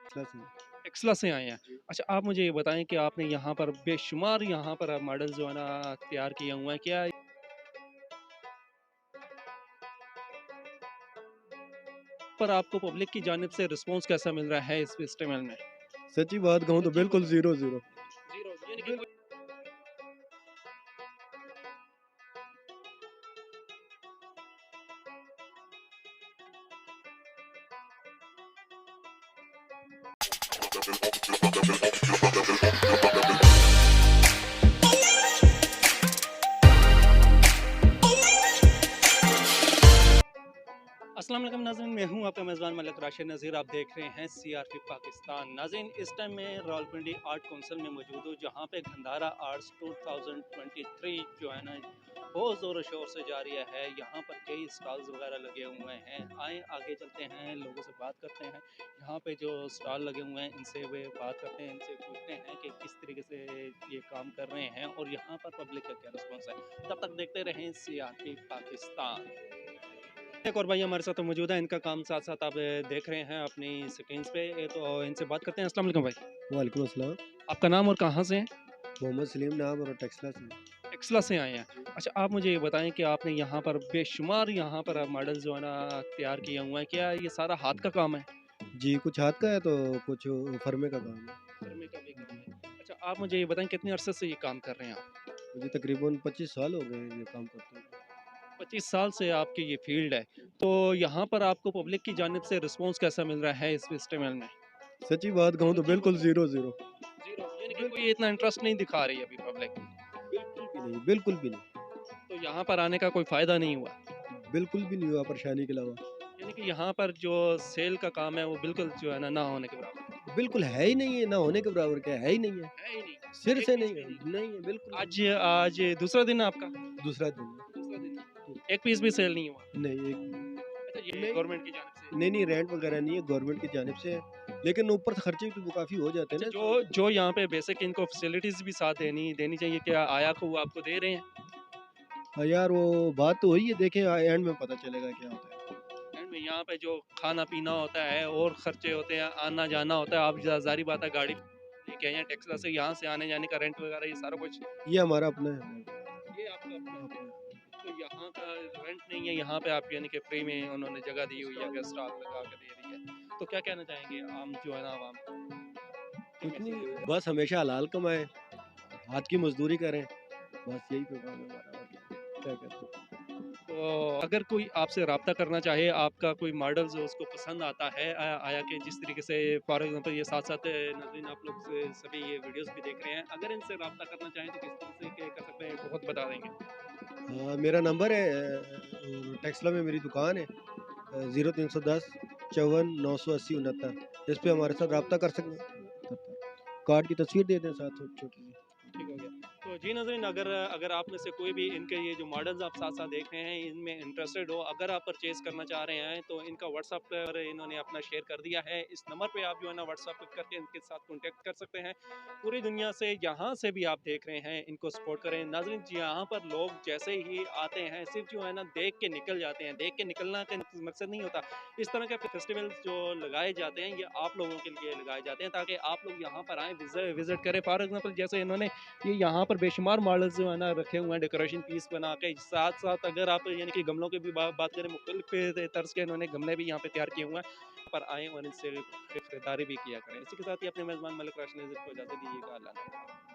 Plus है। एक्सला से आए हैं। जी। अच्छा, आप मुझे ये बताएँ कि आपने यहाँ पर बेशुमार यहाँ पर मॉडल जो है ना तैयार किए हुए हैं। क्या पर आपको पब्लिक की जानिब से रिस्पॉन्स कैसा मिल रहा है इस फेस्टिवल में? सच्ची बात कहूँ तो सच्ची बिल्कुल बताओ। 0-0। 0 यानी कि बिल कोई अस्सलाम वालेकुम नाज़रीन, मैं हूँ आपका मेज़बान मलिक राशिद नज़ीर। आप देख रहे हैं सीआरपी पाकिस्तान। नाज़रीन, इस टाइम मैं रावलपिंडी आर्ट काउंसिल में मौजूद हूँ, जहाँ पे गंधारा आर्ट्स 2023 जो है ना बहुत ज़ोर शोर से जारी है। यहाँ पर कई स्टॉल्स वगैरह लगे हुए हैं। आए आगे चलते हैं, लोगों से बात करते हैं। यहाँ पे जो स्टॉल लगे हुए हैं इनसे वे बात करते हैं, इनसे पूछते हैं कि किस तरीके से ये काम कर रहे हैं और यहाँ पर पब्लिक का क्या रिस्पॉन्स है। तब तक देखते रहें सीआरपी पाकिस्तान। एक और भाई हमारे साथ मौजूद है, इनका काम साथ साथ आप देख रहे हैं अपनी स्क्रीन्स पे। तो इनसे बात करते हैं। अस्सलाम वालेकुम भाई, वालेकुम अस्सलाम। आपका नाम और कहाँ से हैं? मोहम्मद सलीम नाम और टेक्सला से। एक्सला से आए हैं। जी। अच्छा, आप मुझे ये बताएं कि आपने यहाँ पर बेशुमार यहाँ पर मॉडल जो है ना तैयार किए हुए हैं। क्या ये सारा हाथ का काम है? जी, कुछ हाथ का है तो कुछ फर्मे का काम है। फर्मे का भी काम है। अच्छा, आप मुझे ये बताएं कितने अरसे से ये काम कर रहे हैं आप? मुझे तकरीबन 25 साल हो गए ये काम करते हुए। 25 साल से आपकी ये फील्ड है। तो यहाँ पर आपको पब्लिक की जानिब से रिस्पॉन्स कैसा मिल रहा है इस फेस्टिवल में? सच्ची बात कहूँ तो सच्ची बिल्कुल बताओ। 0-0। 0 यानी कि बिल कोई इतना इंटरेस्ट नहीं दिखा रही है अभी पब्लिक। बिल्कुल भी नहीं, बिल्कुल भी नहीं। तो यहाँ पर आने का कोई फ़ायदा नहीं हुआ। बिल्कुल भी नहीं हुआ परेशानी के अलावा। यानी कि यहाँ पर जो सेल का काम है वो बिल्कुल जो है ना होने के बराबर बिल्कुल है ही नहीं है, ना होने के बराबर क्या है ही नहीं है। है ही नहीं, सिर एक से पीस नहीं भी है, नहीं। नहीं है, बिल्कुल नहीं। आज आज दूसरा दिन है आपका? दूसरा दिन दूसरा दिन है। है, एक पीस भी सेल नहीं हुआ। नहीं, एक अच्छा, ये नहीं, गवर्नमेंट की जानिब से। नहीं, नहीं रेंट वगैरह नहीं है, गवर्नमेंट की जानिब से है। लेकिन ऊपर से खर्चे भी तो काफ़ी हो जाते हैं अच्छा, ना जो इसमें। जो यहाँ पे बेसिक इनको फैसिलिटीज़ भी साथ देनी देनी चाहिए, क्या आया को वो आपको दे रहे हैं? हाँ यार, वो बात तो वही है, देखें एंड में पता चलेगा क्या होता है। एंड में यहाँ पे जो खाना-पीना होता है और खर्चे होते हैं, आना-जाना होता है, आप ज़ाहिर बात है गाड़ी लेके आए हैं टेक्सला से, यहाँ से आने-जाने का रेंट वगैरह ये सारा कुछ ये हमारा अपना है। ये आपका अपना है। अपना तो यहाँ का रेंट नहीं है, यहाँ पे आप यानी कि फ्री में उन्होंने जगह दी हुई है, गेस्ट स्टॉल लगा के दे रही है। तो क्या कहना चाहेंगे आम जो है ना आवाम को? क्या कुछ मैसेज नहीं, देना बस हमेशा हलाल कमाएँ, हाथ की मज़दूरी करें, बस यही तो काम है हमारा, और क्या करते हैं। तो अगर कोई आपसे रब्ता करना चाहे, आपका कोई मॉडल जो उसको पसंद आता है आया कि जिस तरीके से फॉर एग्ज़ाम्पल ये साथ-साथ नाज़रीन आप लोग से सभी ये वीडियोज़ भी देख रहे हैं, अगर इनसे रब्ता करना चाहें तो किस तरह से क्या कर सकते हैं? बहुत बता देंगे। मेरा नंबर है और टेक्सला में मेरी दुकान है 0310 54 980 69। इस पे हमारे साथ रब्ता कर सकते हैं। कार्ड की तस्वीर दे दें साथ छोटी-सी। ठीक हो गया। तो जी नाज़रीन, अगर अगर आप में से कोई भी इनके ये जो मॉडल्स आप साथ-साथ देख रहे हैं, इनमें इंटरेस्टेड हो, अगर आप परचेज़ करना चाह रहे हैं, तो इनका व्हाट्सएप पर इन्होंने अपना शेयर कर दिया है। इस नंबर पे आप जो है ना व्हाट्सएप करके इनके साथ कॉन्टैक्ट कर सकते हैं। पूरी दुनिया से जहाँ से भी आप देख रहे हैं, इनको सपोर्ट करें। नाज़रीन, यहाँ पर लोग जैसे ही आते हैं, सिर्फ़ जो है ना देख के निकल जाते हैं। देख के निकलना का मकसद नहीं होता। इस तरह के फेस्टिवल्स जो लगाए जाते हैं, ये आप लोगों के लिए लगाए जाते हैं, ताकि आप लोग यहाँ पर आएँ, विज़िट करें। फॉर एग्ज़ाम्पल जैसे इन्होंने ये यहाँ पर बेशुमार मॉडल्स जो है ना रखे हुए हैं डेकोरेशन पीस बना के। साथ साथ अगर आप यानी कि गमलों की भी बात करें, मुख्तलिफ तर्ज के इन्होंने गमले भी यहाँ पे तैयार किए हुए हैं। पर आएँ और इनसे खरीदारी भी किया करें। इसी के साथ ही अपने मेज़बान मलिक राशिद नज़ीर को इजाज़त दीजिएगा। अल्लाह हाफ़िज़।